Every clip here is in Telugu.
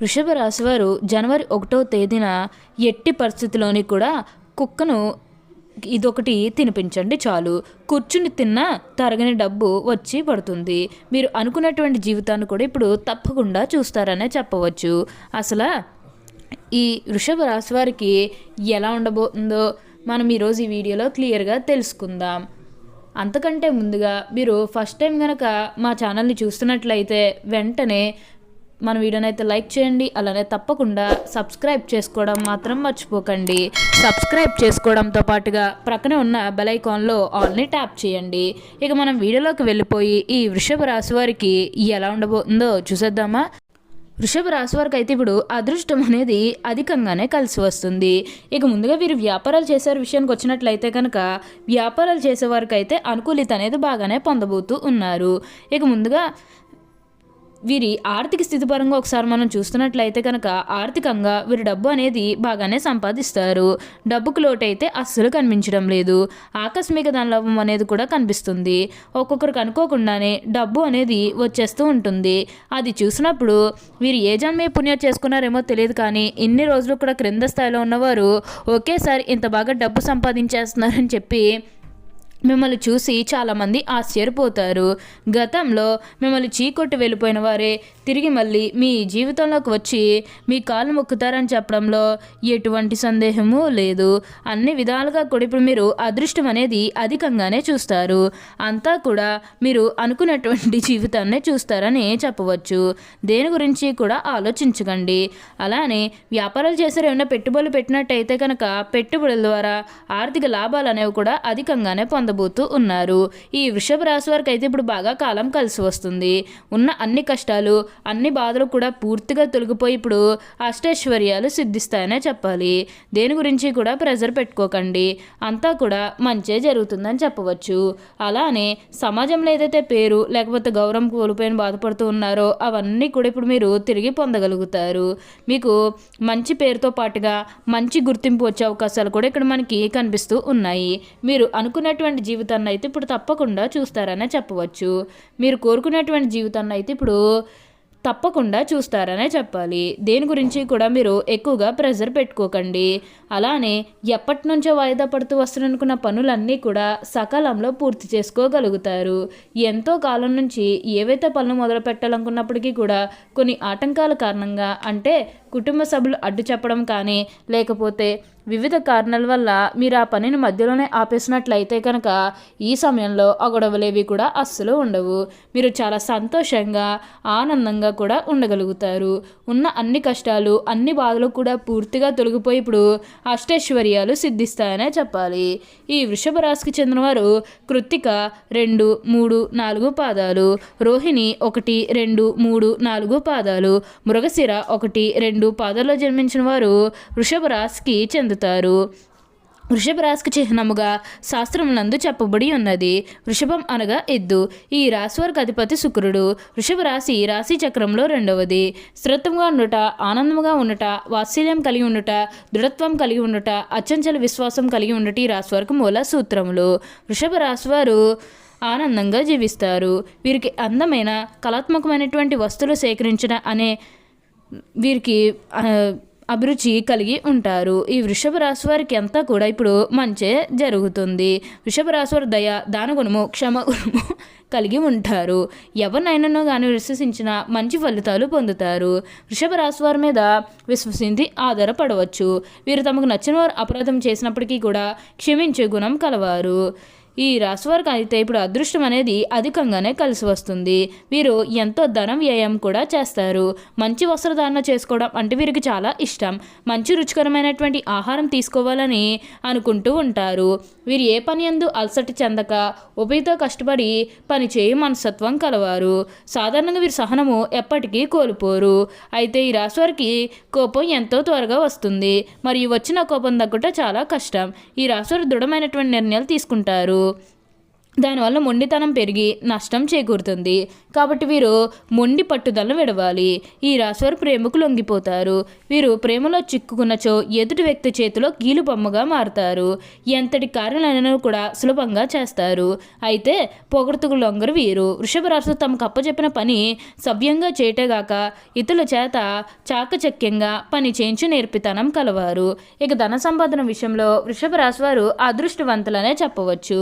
వృషభ రాశివారు జనవరి 1వ తేదీన ఎట్టి పరిస్థితిలోని కూడా కుక్కను ఇదొకటి తినిపించండి చాలు. కూర్చుని తిన్నా తరగని డబ్బు వచ్చి పడుతుంది. మీరు అనుకున్నటువంటి జీవితాన్ని కూడా ఇప్పుడు తప్పకుండా చూస్తారనే చెప్పవచ్చు. అసలు ఈ వృషభ రాశి వారికి ఎలా ఉండబోతుందో మనం ఈరోజు ఈ వీడియోలో క్లియర్గా తెలుసుకుందాం. అంతకంటే ముందుగా మీరు ఫస్ట్ టైం కనుక మా ఛానల్ని చూస్తున్నట్లయితే వెంటనే మన వీడియోని అయితే లైక్ చేయండి. అలానే తప్పకుండా సబ్స్క్రైబ్ చేసుకోవడం మాత్రం మర్చిపోకండి. సబ్స్క్రైబ్ చేసుకోవడంతో పాటుగా ప్రక్కనే ఉన్న బెల్ ఐకాన్లో ఆల్ని ట్యాప్ చేయండి. ఇక మనం వీడియోలోకి వెళ్ళిపోయి ఈ వృషభ రాశి వారికి ఎలా ఉండబోతుందో చూసేద్దామా. వృషభ రాశి వారికి అయితే ఇప్పుడు అదృష్టం అనేది అధికంగానే కలిసి వస్తుంది. ఇక ముందుగా వీరు వ్యాపారాలు చేసే విషయానికి వచ్చినట్లయితే కనుక వ్యాపారాలు చేసేవారికి అయితే అనుకూలిత అనేది బాగానే పొందబోతూ ఉన్నారు. ఇక ముందుగా వీరి ఆర్థిక స్థితి పరంగా ఒకసారి మనం చూస్తున్నట్లయితే కనుక ఆర్థికంగా వీరి డబ్బు అనేది బాగానే సంపాదిస్తారు. డబ్బుకు లోటు అయితే అస్సలు కనిపించడం లేదు. ఆకస్మిక ధనలాభం అనేది కూడా కనిపిస్తుంది. ఒక్కొక్కరికి అనుకోకుండానే డబ్బు అనేది వచ్చేస్తూ ఉంటుంది. అది చూసినప్పుడు వీరు ఏ జన్మే పుణ్యం చేసుకున్నారేమో తెలియదు, కానీ ఇన్ని రోజులు కూడా క్రింద స్థాయిలో ఉన్నవారు ఒకేసారి ఇంత బాగా డబ్బు సంపాదించేస్తున్నారని చెప్పి మిమ్మల్ని చూసి చాలామంది ఆశ్చర్యపోతారు. గతంలో మిమ్మల్ని చీకొట్టి వెళ్ళిపోయిన వారే తిరిగి మళ్ళీ మీ జీవితంలోకి వచ్చి మీ కాళ్ళు మొక్కుతారని చెప్పడంలో ఎటువంటి సందేహము లేదు. అన్ని విధాలుగా కూడా ఇప్పుడు మీరు అదృష్టం అనేది అధికంగానే చూస్తారు. అంతా కూడా మీరు అనుకున్నటువంటి జీవితాన్ని చూస్తారని చెప్పవచ్చు. దేని గురించి కూడా ఆలోచించకండి. అలానే వ్యాపారాలు చేసే ఏమైనా పెట్టుబడులు పెట్టినట్టయితే కనుక పెట్టుబడుల ద్వారా ఆర్థిక లాభాలు అనేవి కూడా అధికంగానే పొందబోతూ ఉన్నారు. ఈ వృషభ రాశి వారికి అయితే ఇప్పుడు బాగా కాలం కలిసి వస్తుంది. ఉన్న అన్ని కష్టాలు అన్ని బాధలు కూడా పూర్తిగా తొలగిపోయి ఇప్పుడు అష్టైశ్వర్యాలు సిద్ధిస్తాయనే చెప్పాలి. దేని గురించి కూడా ప్రెజర్ పెట్టుకోకండి. అంతా కూడా మంచే జరుగుతుందని చెప్పవచ్చు. అలానే సమాజంలో ఏదైతే పేరు లేకపోతే గౌరవం కోల్పోయిన బాధపడుతూ ఉన్నారో అవన్నీ కూడా ఇప్పుడు మీరు తిరిగి పొందగలుగుతారు. మీకు మంచి పేరుతో పాటుగా మంచి గుర్తింపు వచ్చే అవకాశాలు కూడా ఇక్కడ మనకి కనిపిస్తూ ఉన్నాయి. మీరు అనుకున్నటువంటి జీవితాన్ని అయితే ఇప్పుడు తప్పకుండా చూస్తారనే చెప్పవచ్చు. మీరు కోరుకున్నటువంటి జీవితాన్ని అయితే ఇప్పుడు తప్పకుండా చూస్తారనే చెప్పాలి. దేని గురించి కూడా మీరు ఎక్కువగా ప్రెజర్ పెట్టుకోకండి. అలానే ఎప్పటి నుంచో వాయిదా పడుతూ వస్తున్ననుకున్న పనులన్నీ కూడా సకాలంలో పూర్తి చేసుకోగలుగుతారు. ఎంతో కాలం నుంచి ఏవైతే పనులు మొదలు పెట్టాలనుకున్నప్పటికీ కూడా కొన్ని ఆటంకాల కారణంగా, అంటే కుటుంబ సభ్యులు అడ్డు చెప్పడం కానీ లేకపోతే వివిధ కారణాల వల్ల మీరు ఆ పనిని మధ్యలోనే ఆపేసినట్లయితే కనుక ఈ సమయంలో ఆ గొడవలేవి కూడా అస్సలు ఉండవు. మీరు చాలా సంతోషంగా ఆనందంగా కూడా ఉండగలుగుతారు. ఉన్న అన్ని కష్టాలు అన్ని బాధలు కూడా పూర్తిగా తొలగిపోయి ఇప్పుడు అష్టైశ్వర్యాలు సిద్ధిస్తాయనే చెప్పాలి. ఈ వృషభ రాశికి చెందినవారు కృత్తిక 2, 3, 4 పాదాలు, రోహిణి 1, 2, 3, 4 పాదాలు, మృగశిర 1, 2 పాదాల్లో జన్మించిన వారు వృషభ రాశికి చెందుతారు. వృషభ రాశికి చిహ్నముగా శాస్త్రమునందు చెప్పబడి ఉన్నది. వృషభం అనగా ఎద్దు. ఈ రాశి వారికి అధిపతి శుక్రుడు. వృషభ రాశి రాశి చక్రంలో 2వది. స్థిరత్వంగా ఉండుట, ఆనందముగా ఉండుట, వాత్సల్యం కలిగి ఉండుట, దృఢత్వం కలిగి ఉండుట, అచంచల విశ్వాసం కలిగి ఉండుట ఈ రాశి వారికి మూల సూత్రములు. వృషభ రాశి వారు ఆనందంగా జీవిస్తారు. వీరికి అందమైన కళాత్మకమైనటువంటి వస్తువులు సేకరించిన అనే వీరికి అభిరుచి కలిగి ఉంటారు. ఈ వృషభ రాశి వారికి అంతా కూడా ఇప్పుడు మంచే జరుగుతుంది. వృషభ రాశి వారి దయ, దానగుణము, క్షమగుణము కలిగి ఉంటారు. ఎవరినైనానో కానీ విశ్వసించిన మంచి ఫలితాలు పొందుతారు. వృషభ రాశి వారి మీద విశ్వసించి ఆధారపడవచ్చు. వీరు తమకు నచ్చిన వారు అపరాధం చేసినప్పటికీ కూడా క్షమించే గుణం కలవారు. ఈ రాశి వారికి అయితే ఇప్పుడు అదృష్టం అనేది అధికంగానే కలిసి వస్తుంది. వీరు ఎంతో ధనం వ్యయం కూడా చేస్తారు. మంచి వస్త్రధారణ చేసుకోవడం అంటే వీరికి చాలా ఇష్టం. మంచి రుచికరమైనటువంటి ఆహారం తీసుకోవాలని అనుకుంటూ ఉంటారు. వీరు ఏ పని యందు అలసట చెందక ఉభయతో కష్టపడి పని చేయి మనస్తత్వం కలవారు. సాధారణంగా వీరి సహనము ఎప్పటికీ కోల్పోరు. అయితే ఈ రాశి వారికి కోపం ఎంతో త్వరగా వస్తుంది. మరియు వచ్చిన కోపం తగ్గుట చాలా కష్టం. ఈ రాశి వారు దృఢమైనటువంటి నిర్ణయాలు తీసుకుంటారు. దానివల్ల మొండితనం పెరిగి నష్టం చేకూరుతుంది. కాబట్టి వీరు మొండి పట్టుదలను విడవాలి. ఈ రాశివారు ప్రేమకు లొంగిపోతారు. వీరు ప్రేమలో చిక్కుకున్నచో ఎదుటి వ్యక్తి చేతిలో కీలుబొమ్మగా మారుతారు. ఎంతటి కార్యాలైనా కూడా సులభంగా చేస్తారు. అయితే పొగడ్తకు లొంగరు వీరు. వృషభ రాశి తమకు అప్పచెప్పిన పని సవ్యంగా చేయటేగాక ఇతరుల చేత చాకచక్యంగా పని చేయించి నేర్పితనం కలవారు. ఇక ధన సంపాదన విషయంలో వృషభ రాశి వారు అదృష్టవంతులనే చెప్పవచ్చు.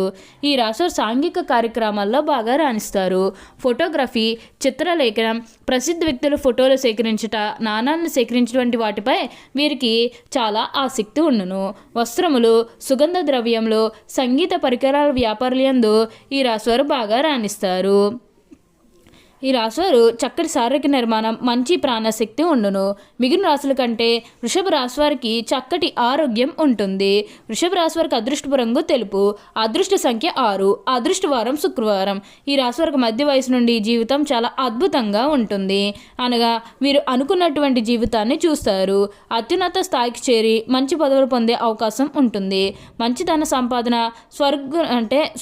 ఈ రాశివారు సాంఘిక కార్యక్రమాల్లో బాగా రాణిస్తారు. ఫోటోగ్రఫీ, చిత్రలేఖనం, ప్రసిద్ధ వ్యక్తుల ఫోటోలు సేకరించుట, నాణాలను సేకరించినటువంటి వాటిపై వీరికి చాలా ఆసక్తి ఉండును. వస్త్రములు, సుగంధ ద్రవ్యములు, సంగీత పరికరాల వ్యాపారులందు ఈ రాశివారు బాగా రాణిస్తారు. ఈ రాశివారు చక్కటి శారీరక నిర్మాణం, మంచి ప్రాణశక్తి ఉండును. మిగిలిన రాశుల కంటే వృషభ రాశి వారికి చక్కటి ఆరోగ్యం ఉంటుంది. వృషభ రాశి వారికి అదృష్టపు రంగు తెలుపు, అదృష్ట సంఖ్య 6, అదృష్ట వారం శుక్రవారం. ఈ రాశి వారికి మధ్య వయసు నుండి జీవితం చాలా అద్భుతంగా ఉంటుంది. అనగా వీరు అనుకున్నటువంటి జీవితాన్ని చూస్తారు. అత్యున్నత స్థాయికి చేరి మంచి పదవులు పొందే అవకాశం ఉంటుంది. మంచి ధన సంపాదన,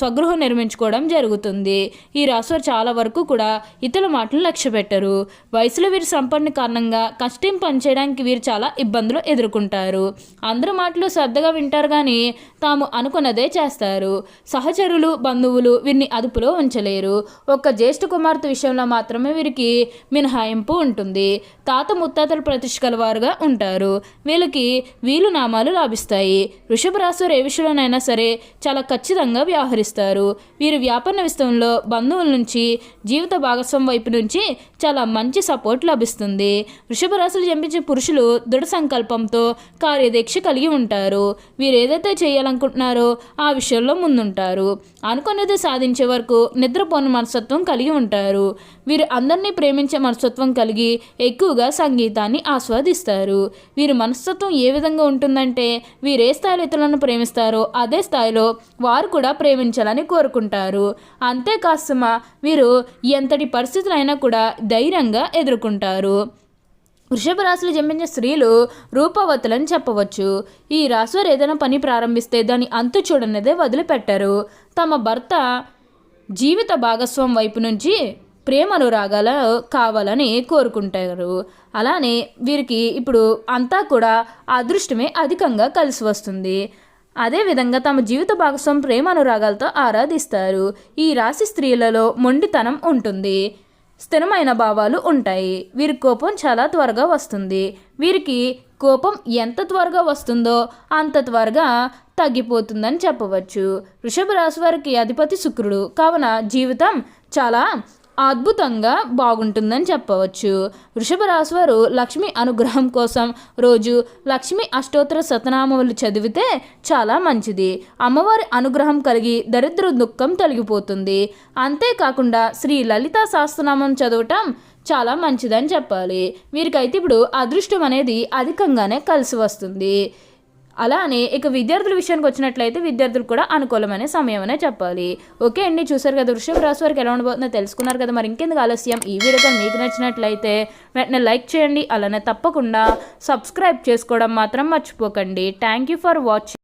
స్వగృహం నిర్మించుకోవడం జరుగుతుంది. ఈ రాశివారు చాలా వరకు కూడా ఇతరుల మాటలు లక్ష్య పెట్టరు. వయసులో వీరి సంపన్న కారణంగా కష్టం పనిచేయడానికి వీరు చాలా ఇబ్బందులు ఎదుర్కొంటారు. అందరి మాటలు శ్రద్ధగా వింటారు కానీ తాము అనుకున్నదే చేస్తారు. సహచరులు, బంధువులు వీరిని అదుపులో ఉంచలేరు. ఒక్క జ్యేష్ఠ కుమార్తె విషయంలో మాత్రమే వీరికి మినహాయింపు ఉంటుంది. తాత ముత్తాతలు ప్రతిష్ఠ గలవారుగా ఉంటారు. వీళ్ళకి వీలు నామాలు లాభిస్తాయి. వృషభ రాశి వారు ఏ విషయంలోనైనా సరే చాలా ఖచ్చితంగా వ్యవహరిస్తారు. వీరు వ్యాపార విషయంలో బంధువుల నుంచి, జీవిత భాగస్వామి వైపు నుంచి చాలా మంచి సపోర్ట్ లభిస్తుంది. వృషభ రాశులు జన్మించే పురుషులు దృఢ సంకల్పంతో కార్యదీక్ష కలిగి ఉంటారు. వీరు ఏదైతే చేయాలనుకుంటున్నారో ఆ విషయంలో ముందుంటారు. అనుకున్నది సాధించే వరకు నిద్రపోని మనస్తత్వం కలిగి ఉంటారు. వీరు అందరినీ ప్రేమించే మనస్తత్వం కలిగి ఎక్కువగా సంగీతాన్ని ఆస్వాదిస్తారు. వీరి మనస్తత్వం ఏ విధంగా ఉంటుందంటే వీరు ఏ స్థాయిలో ఇతరులను ప్రేమిస్తారో అదే స్థాయిలో వారు కూడా ప్రేమించాలని కోరుకుంటారు. అంతేకాస్తమ వీరు ఎంతటి పరిస్థితులైనా కూడా ధైర్యంగా ఎదుర్కొంటారు. వృషభ రాశిలో జన్మించిన స్త్రీలు రూపవతులని చెప్పవచ్చు. ఈ రాశివారు ఏదైనా పని ప్రారంభిస్తే దాని అంతు చూడనిదే వదిలిపెట్టరు. తమ భర్త జీవిత భాగస్వామి వైపు నుంచి ప్రేమ అనురాగాలు కావాలని కోరుకుంటారు. అలానే వీరికి ఇప్పుడు అంతా కూడా అదృష్టమే అధికంగా కలిసి వస్తుంది. అదేవిధంగా తమ జీవిత భాగస్వామి ప్రేమ అనురాగాలతో ఆరాధిస్తారు. ఈ రాశి స్త్రీలలో మొండితనం ఉంటుంది. స్థిరమైన భావాలు ఉంటాయి. వీరి కోపం చాలా త్వరగా వస్తుంది. వీరికి కోపం ఎంత త్వరగా వస్తుందో అంత త్వరగా తగ్గిపోతుందని చెప్పవచ్చు. వృషభ రాశి వారికి అధిపతి శుక్రుడు కావున జీవితం చాలా అద్భుతంగా బాగుంటుందని చెప్పవచ్చు. వృషభ రాశి వారు లక్ష్మి అనుగ్రహం కోసం రోజు లక్ష్మి అష్టోత్తర శతనామములు చదివితే చాలా మంచిది. అమ్మవారి అనుగ్రహం కలిగి దరిద్ర దుఃఖం తొలగిపోతుంది. అంతేకాకుండా శ్రీ లలితా సహస్రనామం చదవటం చాలా మంచిదని చెప్పాలి. వీరికైతే ఇప్పుడు అదృష్టం అనేది అధికంగానే కలిసి వస్తుంది. అలానే ఇక విద్యార్థుల విషయానికి వచ్చినట్లయితే విద్యార్థులు కూడా అనుకూలమైన సమయం అనే చెప్పాలి. ఓకే అండి, చూసారు కదా వృషభ రాశి వారికి ఎలా ఉండబోతుందో తెలుసుకున్నారు కదా. మరి ఇంకెందుకు ఆలస్యం, ఈ వీడియో మీకు నచ్చినట్లయితే వెంటనే లైక్ చేయండి. అలానే తప్పకుండా సబ్స్క్రైబ్ చేసుకోవడం మాత్రం మర్చిపోకండి. Thank you for watching.